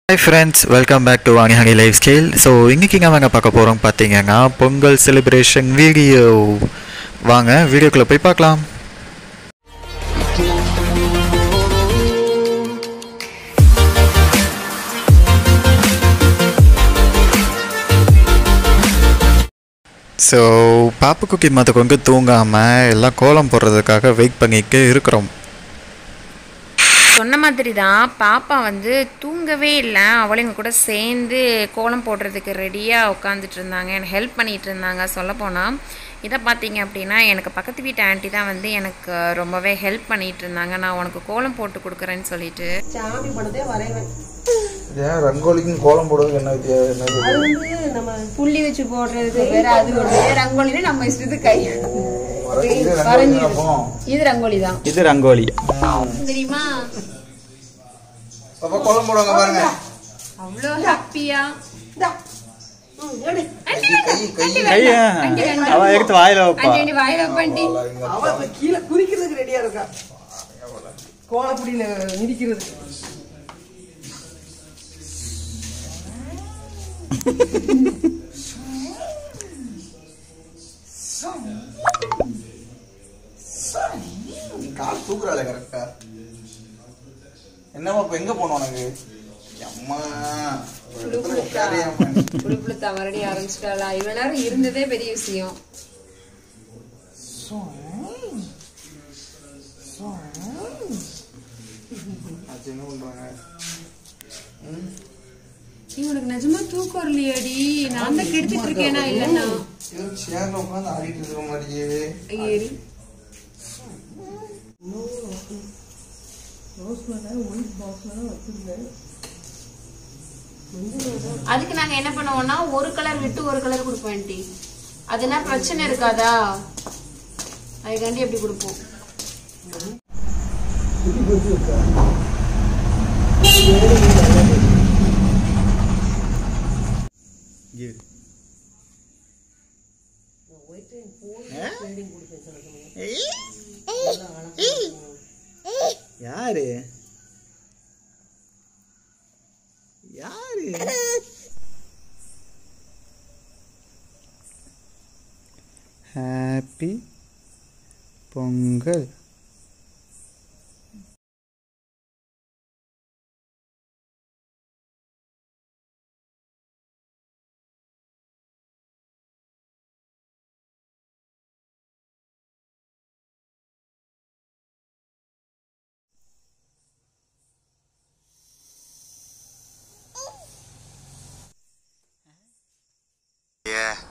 Hi friends, welcome back to Ani Hani Lifestyle. So இன்னைக்கு நாம பார்க்க போறோம் பாத்தீங்கன்னா பொங்கல் செலிப்ரேஷன் வீடியோ. வாங்க வீடியோக்குள்ள போய் பார்க்கலாம். ஸோ பாப்பு குக்கி மற்றவங்க தூங்காமல் எல்லாம் கோலம் போடுறதுக்காக வெயிட் பண்ணிட்டு இருக்கிறோம். சொன்ன மாதிரி தான் பாப்பா வந்து தூங்கவே இல்லை. அவளையும் கூட சேர்ந்து கோலம் போடுறதுக்கு ரெடியாக உட்காந்துட்டு இருந்தாங்க, எனக்கு ஹெல்ப் பண்ணிகிட்டு இருந்தாங்க. சொல்லப்போனால் இதை பார்த்தீங்க அப்படின்னா எனக்கு பக்கத்து வீட்டு ஆண்டி தான் வந்து எனக்கு ரொம்பவே ஹெல்ப் பண்ணிகிட்டு இருந்தாங்க. நான் உனக்கு கோலம் போட்டு கொடுக்குறேன்னு சொல்லிட்டு சாமி படத்தை வரைவேன். ரங்கோலிக்கும் கோலம் போடுறதுக்கு என்ன வித்தியாசம்? அது வந்து நம்ம புள்ளி வச்சு போடுறது வேற, அது ஒரு ரங்கோலினா நம்ம இஷ்டத்துக்கு கை இது ரங்கோலி தான். இது ரங்கோலி தெரியுமா? பாப்பா கோலம் போடுவாங்க பாருங்க. அவ்வளோ ஹாப்பியா கீழே குறிக்கிறதுக்கு ரெடியா இருக்கா, கோலப்படியில மிதிக்கிறதுக்கு. கால் தூக்குறாளே கரெக்டா. என்னமா இப்ப எங்க போனோம் உனக்கு? அம்மா மறுபடியும் ஆரம்பிச்சிட்டாளா? இவ்வளவு நேரம் இருந்ததே பெரிய விஷயம். என்ன பண்றாங்க? இவனுக்கு நிஜமா தூக்கம் வரலையாடி? நான் தான் கெடுத்துட்டு இருக்கேனா இல்லன்னா? சேர்ல உட்காந்து ஆடிட்டு இருக்க மாதிரியே. அதுக்கு நாங்க என்ன பண்ணுவோம்னா ஒரு கலர் விட்டு ஒரு கலர் கொடுப்போம் ஆண்டி. அதுனா பிரச்சனை இருக்காதா, அதுக்காண்டி எப்படி கொடுப்போம். யாரு யாரு? ஹாப்பி பொங்கல்.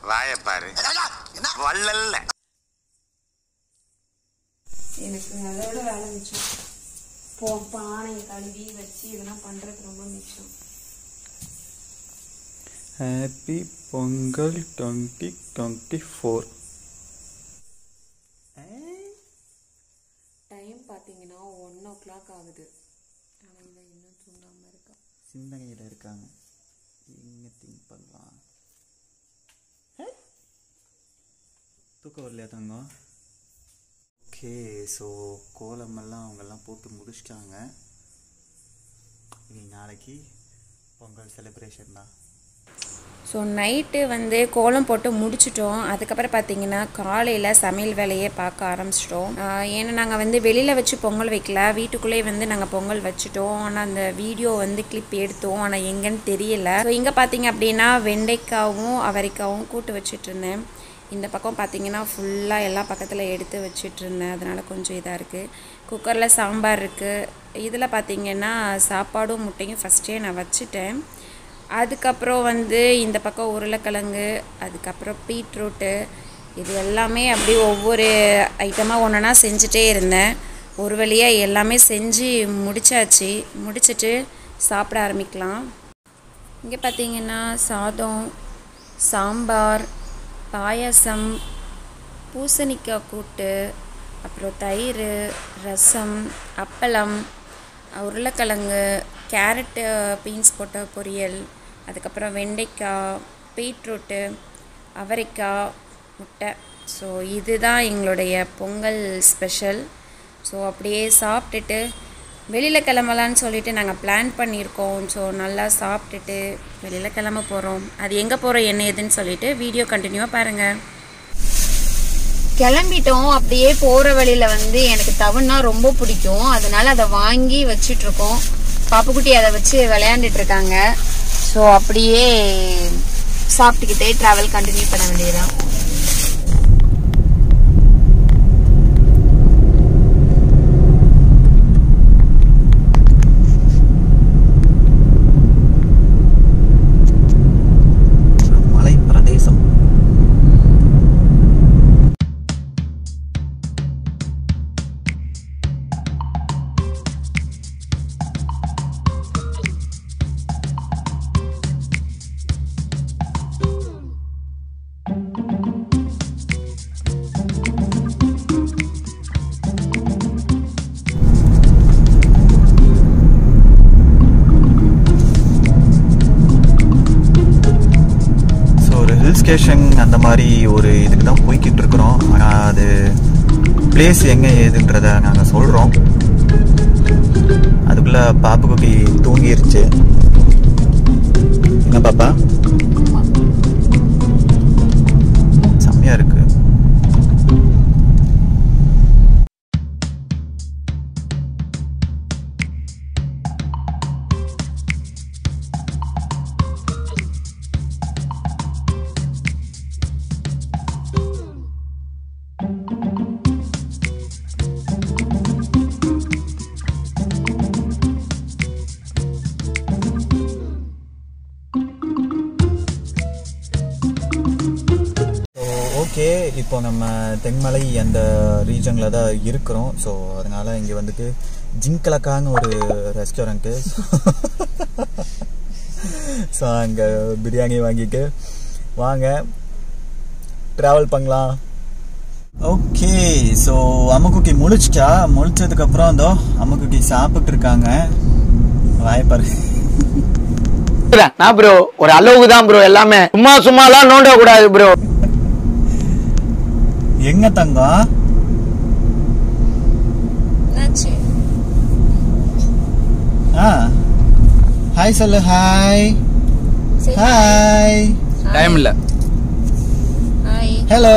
வாயப்பாரு வள்ளல்ல. எனக்கு அதோட வேலை மிச்சம். பானையை கழுவி வச்சு இதெல்லாம் பண்றது ரொம்ப மிச்சம். ஹாப்பி பொங்கல் 2024. டைம் பார்த்தீங்கன்னா 1 o'clock ஆகுது. ஆனால் இவன் இன்னும் தூங்காம இருக்கா. சிந்தனையில் இருக்காங்க. எங்கே திங்க் பண்ணலாம்? தூக்கம் வரலையா தங்கம்? ஓகே, ஸோ கோலமெல்லாம் அவங்கெல்லாம் போட்டு முடிச்சிட்டாங்க. இனி நாளைக்கு பொங்கல் செலிப்ரேஷன் தான். ஸோ நைட்டு வந்து கோலம் போட்டு முடிச்சிட்டோம். அதுக்கப்புறம் பார்த்தீங்கன்னா காலையில் சமையல் வேலையை பார்க்க ஆரம்பிச்சிட்டோம். ஏன்னா நாங்கள் வந்து வெளியில் வச்சு பொங்கல் வைக்கல, வீட்டுக்குள்ளேயே வந்து நாங்கள் பொங்கல் வச்சுட்டோம். ஆனால் அந்த வீடியோ வந்து கிளிப் எடுத்தோம், ஆனால் எங்கன்னு தெரியல. ஸோ இங்கே பார்த்தீங்க அப்படின்னா வெண்டைக்காவும் அவரைக்காவும் கூட்டு வச்சுட்டு இருந்தேன். இந்த பக்கம் பார்த்தீங்கன்னா ஃபுல்லாக எல்லா பக்கத்தில் எடுத்து வச்சிட்ருந்தேன், அதனால் கொஞ்சம் இதாக இருக்குது. குக்கரில் சாம்பார் இருக்குது. இதில் பார்த்தீங்கன்னா சாப்பாடும் முட்டையும் ஃபஸ்ட்டே நான் வச்சுட்டேன். அதுக்கப்புறம் வந்து இந்த பக்கம் உருளைக்கிழங்கு, அதுக்கப்புறம் பீட்ரூட்டு, இது எல்லாமே அப்படியே ஒவ்வொரு ஐட்டமாக ஒன்றுனா செஞ்சுட்டே இருந்தேன். ஒரு வழியாக எல்லாமே செஞ்சு முடிச்சாச்சு. முடிச்சுட்டு சாப்பிட ஆரம்பிக்கலாம். இங்கே பார்த்தீங்கன்னா சாதம், சாம்பார், பாயாசம், பூசணிக்காய் கூட்டு, அப்புறம் தயிர், ரசம், அப்பளம், உருளைக்கிழங்கு, கேரட்டு பீன்ஸ் போட்ட பொரியல், அதுக்கப்புறம் வெண்டைக்காய், பீட்ரூட்டு, அவரைக்காய், முட்டை. ஸோ இதுதான் எங்களுடைய பொங்கல் ஸ்பெஷல். ஸோ அப்படியே சாப்பிட்டுட்டு வெளியில் கிளம்பலான்னு சொல்லிட்டு நாங்கள் பிளான் பண்ணியிருக்கோம். ஸோ நல்லா சாப்பிட்டுட்டு வெளியில் கிளம்ப போகிறோம். அது எங்கே போகிறோம் என்ன ஏதுன்னு சொல்லிட்டு வீடியோ கண்டினியூவாக பாருங்கள். கிளம்பிட்டோம். அப்படியே போகிற வழியில் வந்து எனக்கு தவுன்னா ரொம்ப பிடிக்கும். அதனால அதை வாங்கி வச்சிட்ருக்கோம். பாப்புக்குட்டி அதை வச்சு விளையாண்டுட்டு இருக்காங்க. ஸோ அப்படியே சாப்பிட்டுக்கிட்டே ட்ராவல் கண்டினியூ பண்ண வேண்டியதுதான். மலை பிரதேசம். ஸ்டேஷன் அந்த மாதிரி ஒரு இதுக்கு தான் போய்கிட்டு இருக்கிறோம். ஆனால் அது பிளேஸ் எங்கே ஏதுன்றதை நாங்கள் சொல்கிறோம். அதுக்குள்ளே பாப்புக்குட்டி தூங்கிருச்சு. என்ன பாப்பா, செம்மையாக இருக்கு. ஓகே, இப்போ நம்ம தென்மலை அந்த ரீஜனில் தான் இருக்கிறோம். ஸோ அதனால் இங்கே வந்துட்டு ஜிங்கலக்கான்னு ஒரு ரெஸ்டாரண்ட்டு. ஸோ அங்கே பிரியாணி வாங்கிட்டு வாங்க ட்ராவல் பண்ணலாம். Okay, so அம்முக்குட்டி முழிச்சிட்டா. முழிச்சதுக்கப்புறம் இதோ அம்முக்குட்டி சாப்பிட்டு இருக்காங்க. வாய்ப்பாரு நான் ப்ரோ ஒரு அளவுக்கு தான் ப்ரோ. எல்லாமே சும்மாலாம் நோண்ட கூடாது ப்ரோ. எங்க தங்கம்? ஹாய் சொல்லு. Hi hi. டைம் இல்ல. ஹலோ.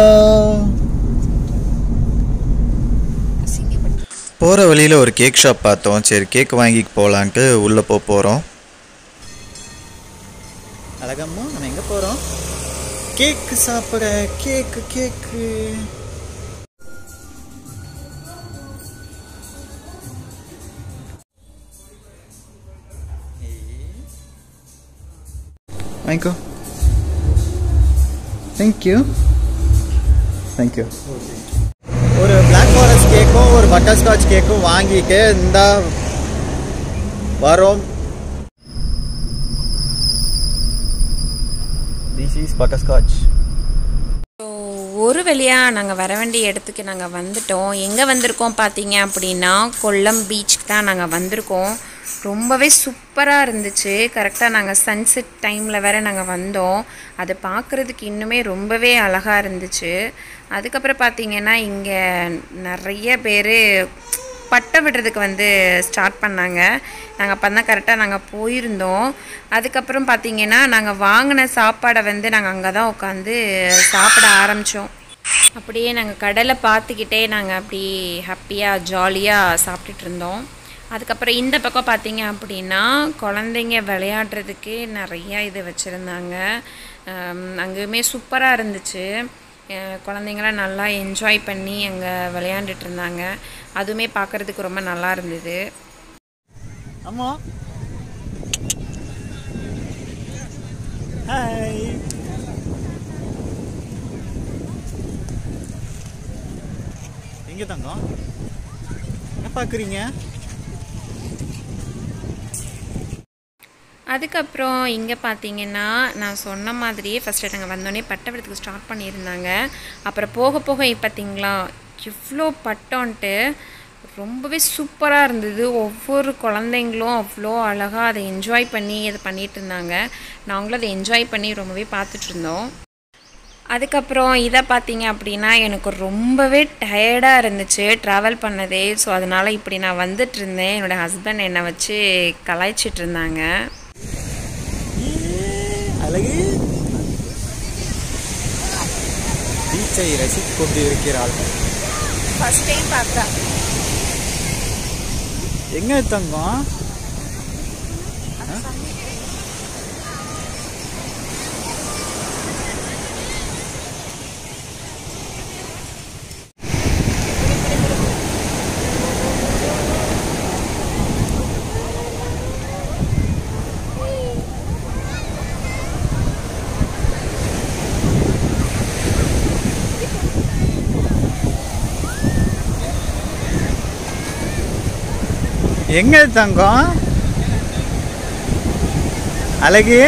போகிற வழியில் ஒரு கேக் ஷாப் பார்த்தோம். சரி கேக் வாங்கி போகலான்ட்டு உள்ளே போகிறோம். அழகம்மா, நம்ம எங்கே போகிறோம்? கேக்கு சாப்பிட. கேக்கு வாங்கிக்கோ. தேங்க்யூ. ஒரு பிளாக் ஃபாரஸ்ட் கேக்கும் ஒரு பட்டர்ஸ்காட்ச் கேக்கும் வாங்கிட்டு இந்த வரோம். This is butterscotch. ஒரு வழியாக நாங்கள் வர வேண்டிய இடத்துக்கு நாங்கள் வந்துட்டோம். எங்கே வந்திருக்கோம் பார்த்தீங்க அப்படின்னா கொல்லம் பீச்சுக்கு தான் நாங்கள் வந்திருக்கோம். ரொம்பவே சூப்பராக இருந்துச்சு. கரெக்டாக நாங்கள் சன்செட் டைமில் வேறு நாங்கள் வந்தோம். அதை பார்க்குறதுக்கு இன்னுமே ரொம்பவே அழகாக இருந்துச்சு. அதுக்கப்புறம் பார்த்திங்கன்னா இங்கே நிறைய பேர் பட்டம் விடுறதுக்கு வந்து ஸ்டார்ட் பண்ணாங்க. நாங்கள் அப்போ தான் கரெக்டாக நாங்கள் போயிருந்தோம். அதுக்கப்புறம் பார்த்திங்கன்னா நாங்கள் வாங்கின சாப்பாடை வந்து நாங்கள் அங்கே தான் உட்காந்து சாப்பிட ஆரம்பித்தோம். அப்படியே நாங்கள் கடலை பார்த்துக்கிட்டே நாங்கள் அப்படி ஹாப்பியாக ஜாலியாக சாப்பிட்டுட்டு இருந்தோம். அதுக்கப்புறம் இந்த பக்கம் பார்த்திங்க அப்படின்னா குழந்தைங்க விளையாடுறதுக்கு நிறையா இது வச்சுருந்தாங்க. அங்கேயுமே சூப்பராக இருந்துச்சு. குழந்தைங்களாம் நல்லா என்ஜாய் பண்ணி அங்கே விளையாண்டுட்டு இருந்தாங்க. அதுவுமே பார்க்குறதுக்கு ரொம்ப நல்லா இருந்தது. அம்மா ஹாய். எங்கே தங்கம்? என்ன பார்க்குறீங்க? அதுக்கப்புறம் இங்கே பார்த்தீங்கன்னா நான் சொன்ன மாதிரியே ஃபஸ்ட்டு நாங்கள் வந்தோடனே பட்டம் விடுறதுக்கு ஸ்டார்ட் பண்ணியிருந்தாங்க. அப்புறம் போக போக பார்த்தீங்களா இவ்வளோ பட்டம்ன்ட்டு ரொம்பவே சூப்பராக இருந்தது. ஒவ்வொரு குழந்தைங்களும் அவ்வளோ அழகாக அதை என்ஜாய் பண்ணி அதை பண்ணிகிட்டு இருந்தாங்க. நாங்களும் அதை என்ஜாய் பண்ணி ரொம்பவே பார்த்துட்ருந்தோம். அதுக்கப்புறம் இதை பார்த்தீங்க அப்படின்னா எனக்கு ரொம்பவே டயர்டாக இருந்துச்சு ட்ராவல் பண்ணதே. ஸோ அதனால் இப்படி நான் வந்துட்டு இருந்தேன். என்னோடய ஹஸ்பண்ட் என்னை வச்சு கலாய்ச்சிட்டு இருந்தாங்க. அழகு பீச்சை ரசித்து கொண்டு இருக்கிறாள். ஃபர்ஸ்ட் டைம் பார்த்தேன். எங்கே தங்கம்? எங்க தங்கம்? அழகு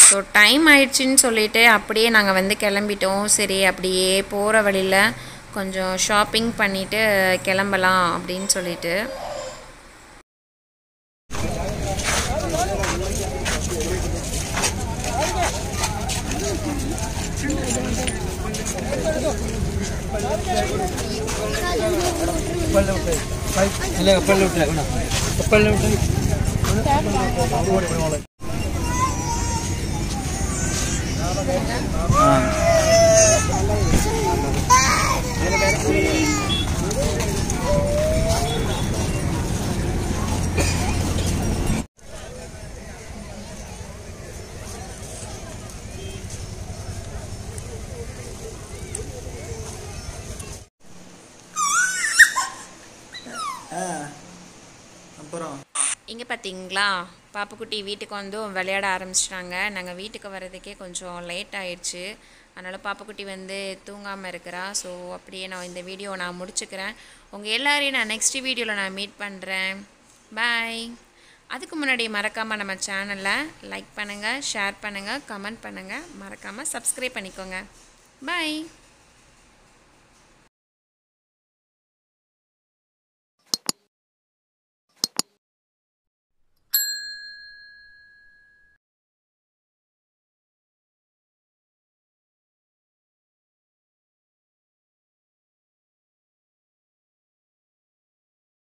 ஸோ டைம் ஆயிடுச்சுன்னு சொல்லிட்டு அப்படியே நாங்கள் வந்து கிளம்பிட்டோம். சரி அப்படியே போகிற வழியில் கொஞ்சம் ஷாப்பிங் பண்ணிவிட்டு கிளம்பலாம் அப்படின்னு சொல்லிட்டு. அப்புறம் இங்கே பார்த்தீங்களா பாப்புக்குட்டி வீட்டுக்கு வந்து விளையாட ஆரம்பிச்சிட்டாங்க. நாங்கள் வீட்டுக்கு வர்றதுக்கே கொஞ்சம் லேட் ஆயிடுச்சு. அதனால் பாப்புக்குட்டி வந்து தூங்காமல் இருக்கிறா. ஸோ அப்படியே நான் இந்த வீடியோவை நான் முடிச்சுக்கிறேன். உங்கள் எல்லாரையும் நான் நெக்ஸ்ட் வீடியோவில் நான் மீட் பண்ணுறேன். பாய். அதுக்கு முன்னாடி மறக்காமல் நம்ம சேனலை லைக் பண்ணுங்கள், ஷேர் பண்ணுங்கள், கமெண்ட் பண்ணுங்கள், மறக்காமல் சப்ஸ்கிரைப் பண்ணிக்கோங்க. பாய்.